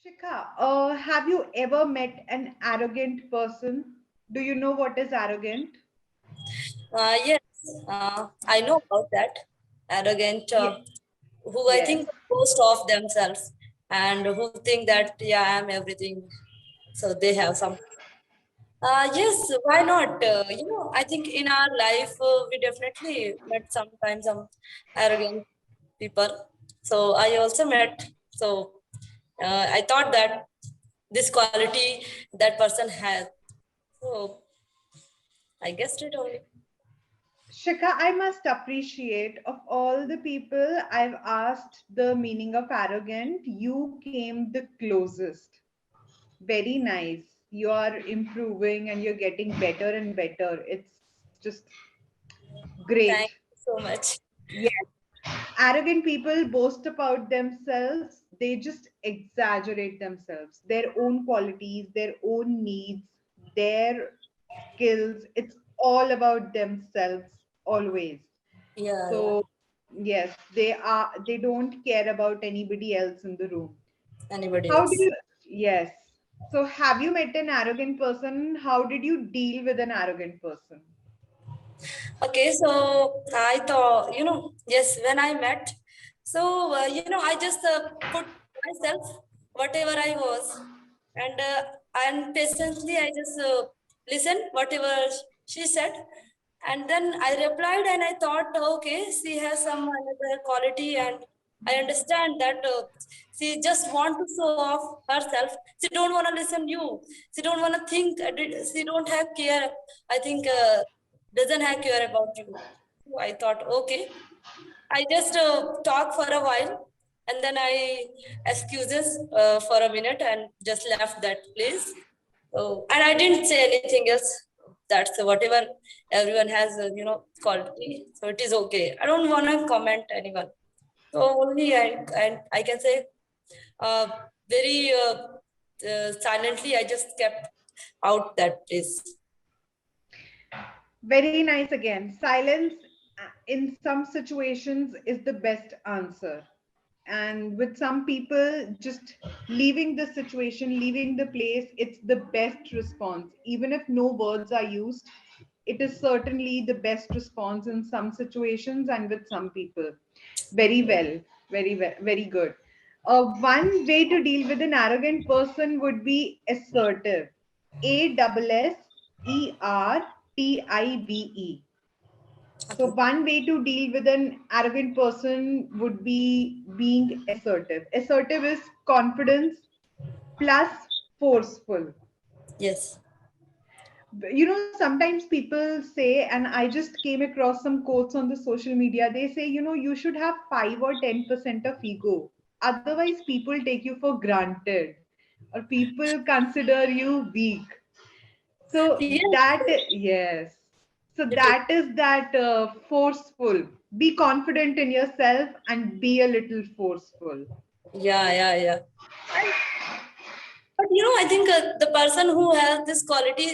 Shikha, have you ever met an arrogant person? Do you know what is arrogant? Yes, I know about that. Arrogant, Ye- who I yes. think boast of themselves and who think that, yeah, I am everything. So they have some. Yes, why not? I think in our life, we definitely met sometimes some arrogant people. So I also met. So I thought that this quality that person has. So I guessed it only. Shikha, I must appreciate of all the people I've asked the meaning of arrogant, you came the closest. Very nice. You are improving and you're getting better and better. It's just great. Thank you so much. Yes. Arrogant people boast about themselves. They just exaggerate themselves, their own qualities, their own needs, their skills. It's all about themselves always. Yeah, yeah. So yes, they don't care about anybody else in the room. Anybody How do else? you, yes. So have you met an arrogant person? How did you deal with an arrogant person? Okay, so I thought, yes, when I met, so, I just put myself, whatever I was, and patiently I just listened, whatever she said. And then I replied and I thought, okay, she has some another quality and I understand that she just want to show off herself. She don't want to listen you. She don't want to think. She don't have care. I think doesn't have care about you. So I thought, okay, I just talk for a while and then I excuses for a minute and just left that place. So, and I didn't say anything else. That's whatever everyone has, quality. So it is okay. I don't want to comment anyone. So only I can say uh, very silently, I just kept out that place. Very nice again. Silence in some situations is the best answer. And with some people, just leaving the situation, leaving the place, it's the best response. Even if no words are used, it is certainly the best response in some situations and with some people. Very well, very good. One way to deal with an arrogant person would be assertive. ASSERTIVE. So, Okay. one way to deal with an arrogant person would be being assertive. Assertive is confidence plus forceful. Yes. Sometimes people say, and I just came across some quotes on the social media, they say, you should have 5 or 10% of ego. Otherwise, people take you for granted or people consider you weak. So Yes. yes. So It is. that is that forceful. Be confident in yourself and be a little forceful. Yeah, yeah, yeah. And, but I think the person who has this quality,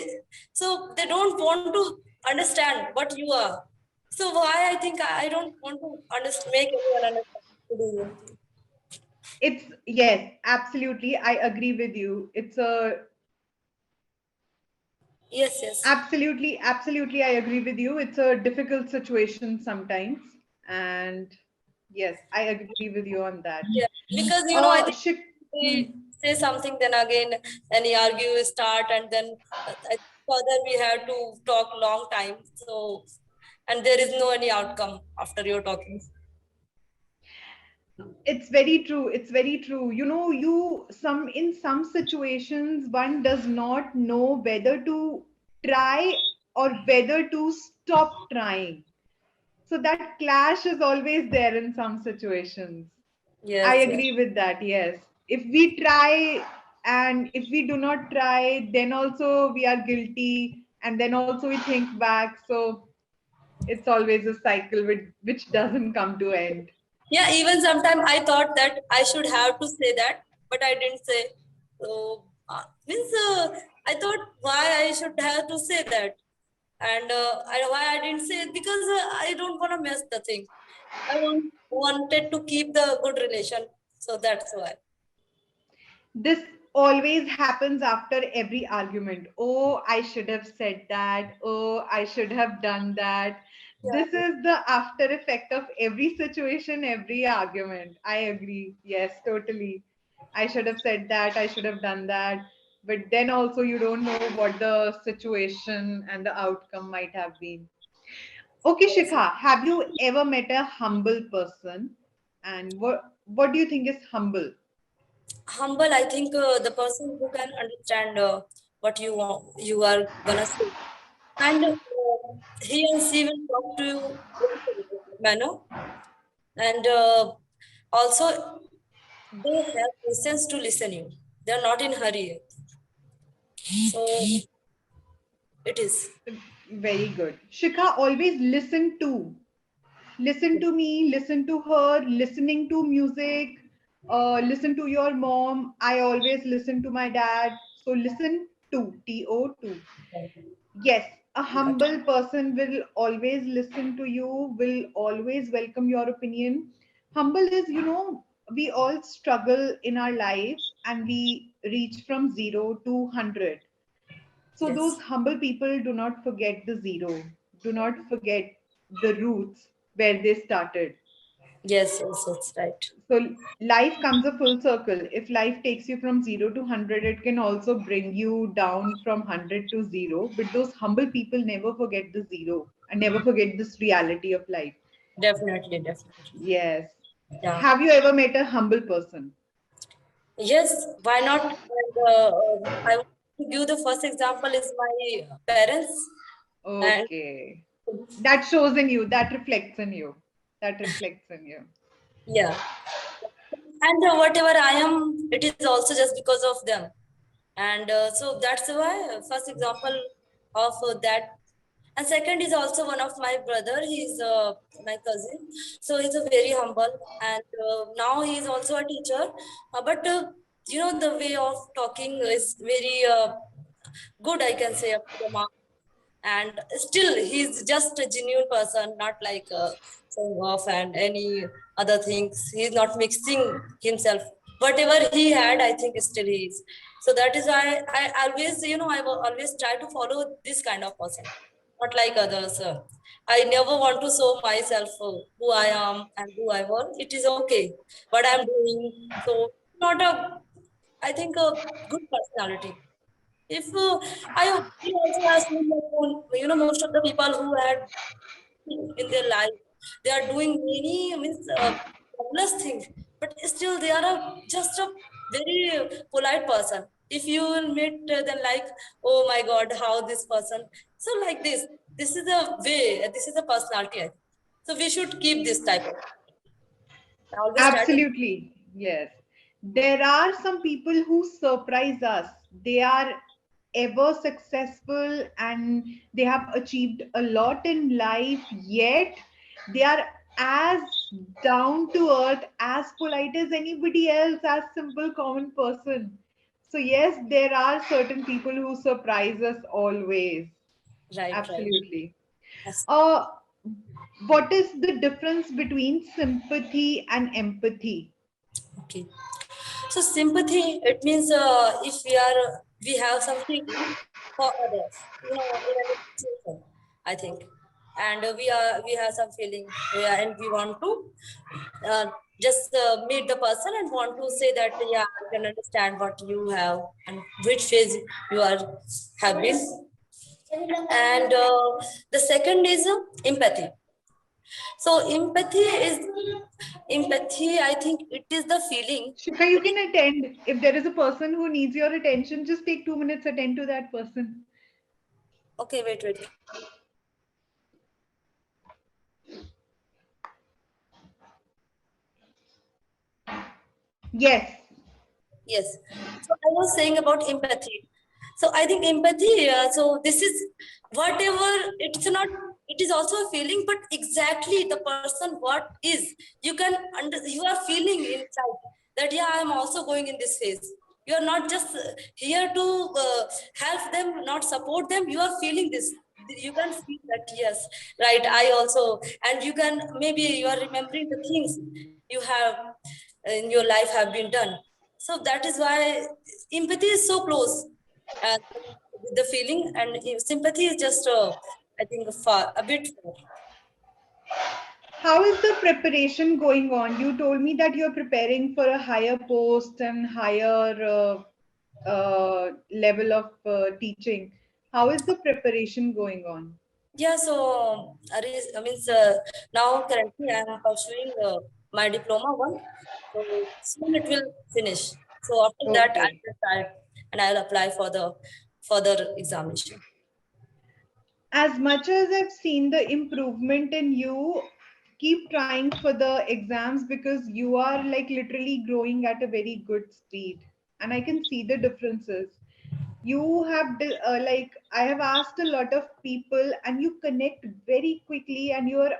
so they don't want to understand what you are. So why I think I don't want to make anyone understand to do anything. It's yes, absolutely. I agree with you. It's a Yes, yes. absolutely, I agree with you. It's a difficult situation sometimes. And yes, I agree with you on that. Yeah, because I think Hmm. we say something, then again, any argue start, and then further we have to talk long time. So, and there is no any outcome after your talking. It's very true. It's very true. You some in some situations one does not know whether to try or whether to stop trying. So that clash is always there in some situations. I Yes, yes. agree with that. Yes. If we try and if we do not try, then also we are guilty and then also we think back. So it's always a cycle which doesn't come to end. Yeah, even sometimes I thought that I should have to say that, but I didn't say. So, means I thought why I should have to say that, and why I didn't say it because I don't want to mess the thing. I wanted to keep the good relation, so that's why. This always happens after every argument. Oh, I should have said that. Oh, I should have done that. This Yeah. is the after effect of every situation, every argument. I agree. Yes, totally. I should have said that. I should have done that. But then also, you don't know what the situation and the outcome might have been. Okay, Yes. Shikha, have you ever met a humble person? And what do you think is humble? Humble, I think the person who can understand what you want, you are gonna say, and he and she will talk to you very polite manner, and also they have patience to listen you. They are not in hurry. So it is. Very good. Shikha, always listen to. Listen to me, listen to her, listening to music, listen to your mom. I always listen to my dad. So listen to, TO2. Yes, a humble person will always listen to you, will always welcome your opinion. Humble is, we all struggle in our life and we reach from 0 to 100. So those Yes. humble people do not forget the zero, do not forget the roots where they started. Yes, yes, that's right. So life comes a full circle. If life takes you from 0 to 100, it can also bring you down from 100 to 0. But those humble people never forget the zero and never forget this reality of life. Definitely, definitely. Yes. Yeah. Have you ever met a humble person? Yes, why not? And, I want to give the first example is my parents. And Okay. That shows in you, that reflects in you. That reflects in you. yeah, and whatever I am, it is also just because of them. And so that's why first example of that. And second is also one of my brother. He's my cousin, so he's a very humble, and now he is also a teacher. But the way of talking is very good, I can say, up to the mark. And still he's just a genuine person, not like showing off and any other things. He's not mixing himself. Whatever he had, I think still he is. So that is why I always, I will always try to follow this kind of person, not like others. I never want to show myself who I am and who I want. It is okay what I'm doing. So not a, I think, a good personality. If we also have seen that, most of the people who had in their life, they are doing many means fabulous things, but still they are just a very polite person. If you will meet them like, oh my God, how this person, so like this is the way, this is the personality. I think. So we should keep this type of. I always try to. Absolutely. Yes. There are some people who surprise us. They are ever successful and they have achieved a lot in life, yet they are as down to earth, as polite as anybody else, as simple common person. So yes, there are certain people who surprise us always. Right, right. Absolutely. Yes. Uh, what is the difference between sympathy and empathy? Okay. So sympathy, it means if we have something for others, in a situation, I think, and we have some feeling, and we want to uh, just meet the person and want to say that, yeah, I can understand what you have and which phase you are have been. And the second is empathy. So empathy. I think it is the feeling. Shikha, you can attend. If there is a person who needs your attention, just take 2 minutes, attend to that person. Okay, wait. Yes. Yes. So I was saying about empathy. So I think empathy, so this is whatever, it's not, it is also a feeling, but exactly the person what is, you are feeling inside that, yeah, I'm also going in this phase. You are not just here to help them, not support them. You are feeling this. You can feel that, yes, right. I also, and you can, maybe you are remembering the things you have in your life have been done. So that is why empathy is so close with the feeling, and sympathy is just, I think, a bit far. How is the preparation going on? You told me that you're preparing for a higher post and higher level of teaching. How is the preparation going on? Yeah, so now currently I am pursuing my diploma one. So soon it will finish. So after that I Okay. will try and I'll apply for the further examination. As much as I've seen the improvement in you, keep trying for the exams because you are like literally growing at a very good speed. And I can see the differences. You have, like, I have asked a lot of people and you connect very quickly and you're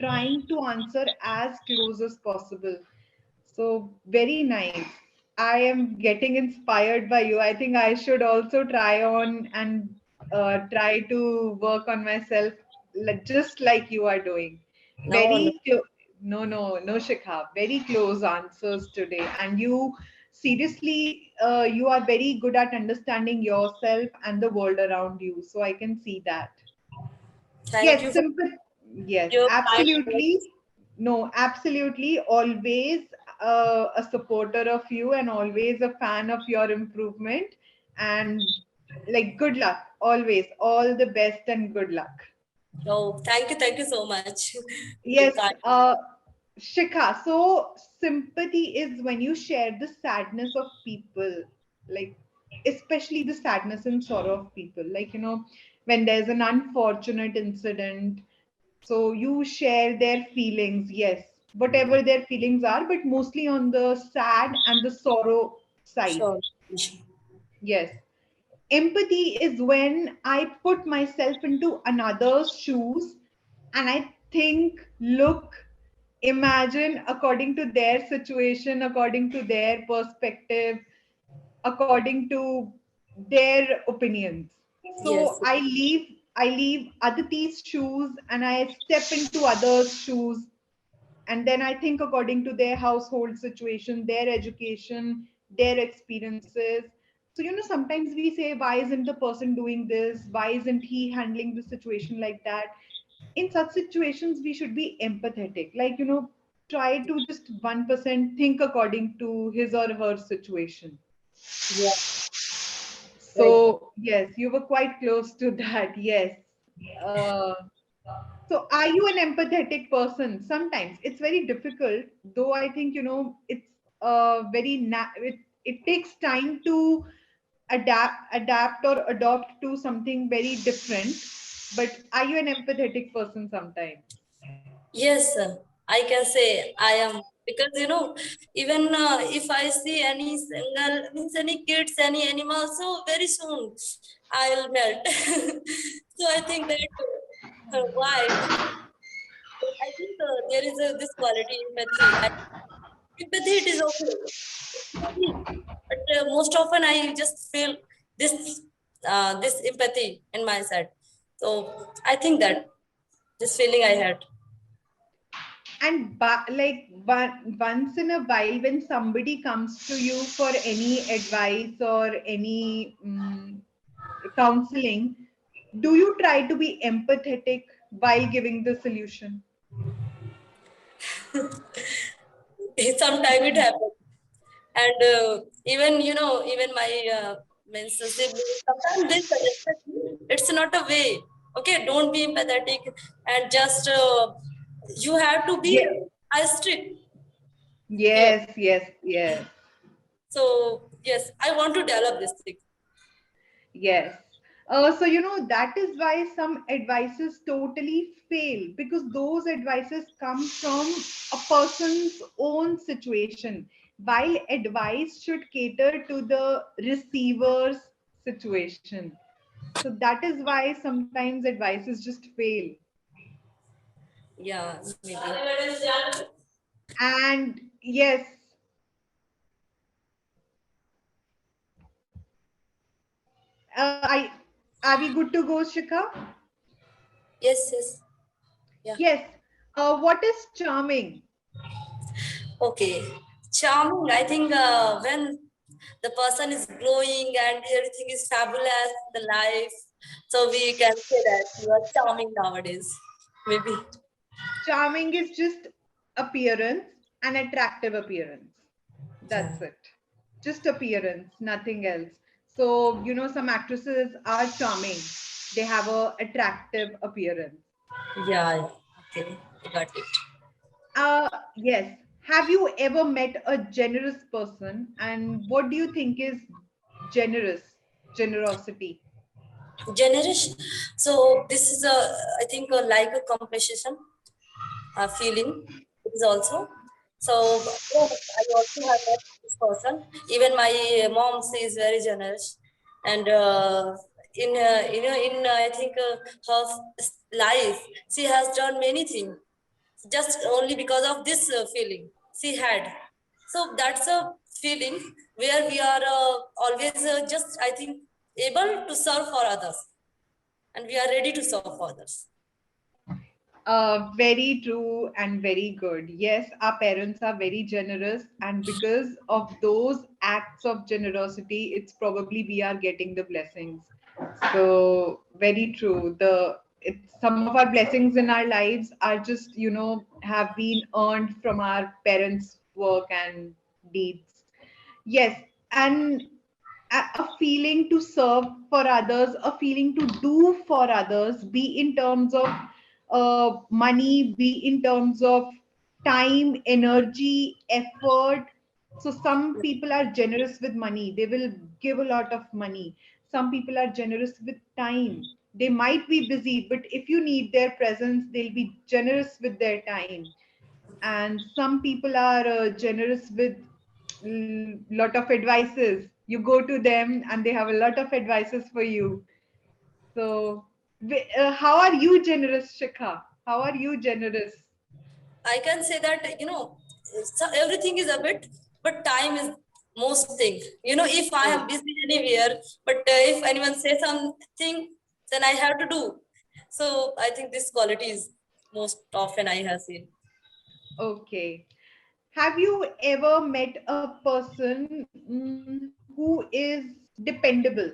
trying to answer as close as possible. So, very nice. I am getting inspired by you. I think I should also try on and try to work on myself just like you are doing. No, no. No, Shikha. Very close answers today. And you, seriously, you are very good at understanding yourself and the world around you. So I can see that. Thank you Yes, for simple. Yes, your kind absolutely. words. No, absolutely. Always a supporter of you and always a fan of your improvement. And like, good luck. Always. All the best and good luck. Oh, thank you so much. Your Yes, kind. Shikha. So, sympathy is when you share the sadness of people, like, especially the sadness and sorrow of people. Like, when there's an unfortunate incident, so you share their feelings, yes, whatever their feelings are, but mostly on the sad and the sorrow side. Sure. Yes. Empathy is when I put myself into another's shoes and I think, look, imagine according to their situation, according to their perspective, according to their opinions. Yes. So I leave Aditi's shoes and I step into others' shoes. And then I think according to their household situation, their education, their experiences. So, sometimes we say, why isn't the person doing this? Why isn't he handling the situation like that? In such situations, we should be empathetic. Like, try to just 1% think according to his or her situation. Yeah. Right. So, yes, you were quite close to that. Yes. Uh, so, are you an empathetic person? Sometimes it's very difficult, though I think, it's it takes time to adapt or adopt to something very different. But are you an empathetic person sometimes? Yes, I can say I am, because even if I see any single means any kids, any animals, so very soon I'll melt. So I think that why? I think there is this quality empathy. Empathy it is okay, but most often I just feel this this empathy in my side. So I think that this feeling I had. And like once in a while, when somebody comes to you for any advice or any counseling, do you try to be empathetic while giving the solution? Sometimes it happens. And even even my means siblings sometimes they suggested me, it's not a way, okay, don't be empathetic, and just you have to be Yeah. strict here. Yes. So yes, I want to develop this thing. Yes. So, that is why some advices totally fail because those advices come from a person's own situation, while advice should cater to the receiver's situation. So, that is why sometimes advices just fail. Yeah, maybe. And yes, are we good to go, Shika? Yes, yeah. Yes. What is charming? Okay, charming. I think when the person is glowing and everything is fabulous, the life. So we can say that you are charming nowadays, maybe. Charming is just appearance, an attractive appearance. Yeah. That's it. Just appearance, nothing else. So, some actresses are charming. They have a attractive appearance. Yeah. Okay, got it. Yes. Have you ever met a generous person? And what do you think is generosity? Generous. So this is I think like a competition feeling. It is also. So yes, I also have met this person. Even my mom, she is very generous, and I think her life, she has done many things just only because of this feeling she had. So that's a feeling where we are always just, I think, able to serve for others, and we are ready to serve for others. Very true and very good. Yes, our parents are very generous, and because of those acts of generosity, it's probably we are getting the blessings. So very true. Some of our blessings in our lives are just have been earned from our parents' work and deeds. Yes, and a feeling to serve for others, a feeling to do for others, be in terms of money, be in terms of time, energy, effort. So some people are generous with money, they will give a lot of money. Some people are generous with time. They might be busy, but if you need their presence, they'll be generous with their time. And some people are generous with lot of advices. You go to them and they have a lot of advices for you. So how are you generous, Shikha? How are you generous? I can say that, so everything is a bit, but time is most thing. If I am Oh, busy anywhere, but if anyone says something, then I have to do. So I think this quality is most often I have seen. okay. Have you ever met a person who is dependable?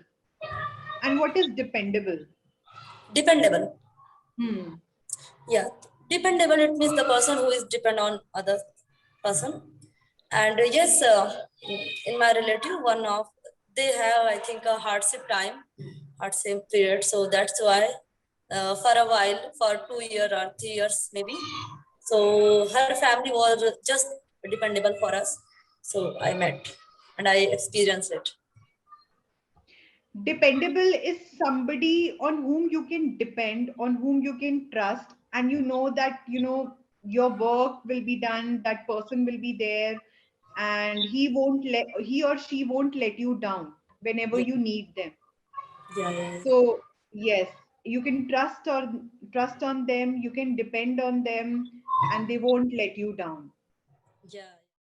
And what is dependable? Dependable. Hmm. Yeah, dependable. It means the person who is depend on other person. And yes, in my relative, one of they have, I think, a hardship time, hardship period. So that's why, for a while, for 2 years or 3 years maybe. So her family was just dependable for us. So I met and I experienced it. Dependable is somebody on whom you can depend, on whom you can trust, and you know that your work will be done, that person will be there, and he or she won't let you down whenever Yeah, you need them. yeah, yeah. So yes, you can trust on them, you can depend on them, and they won't let you down. Yeah.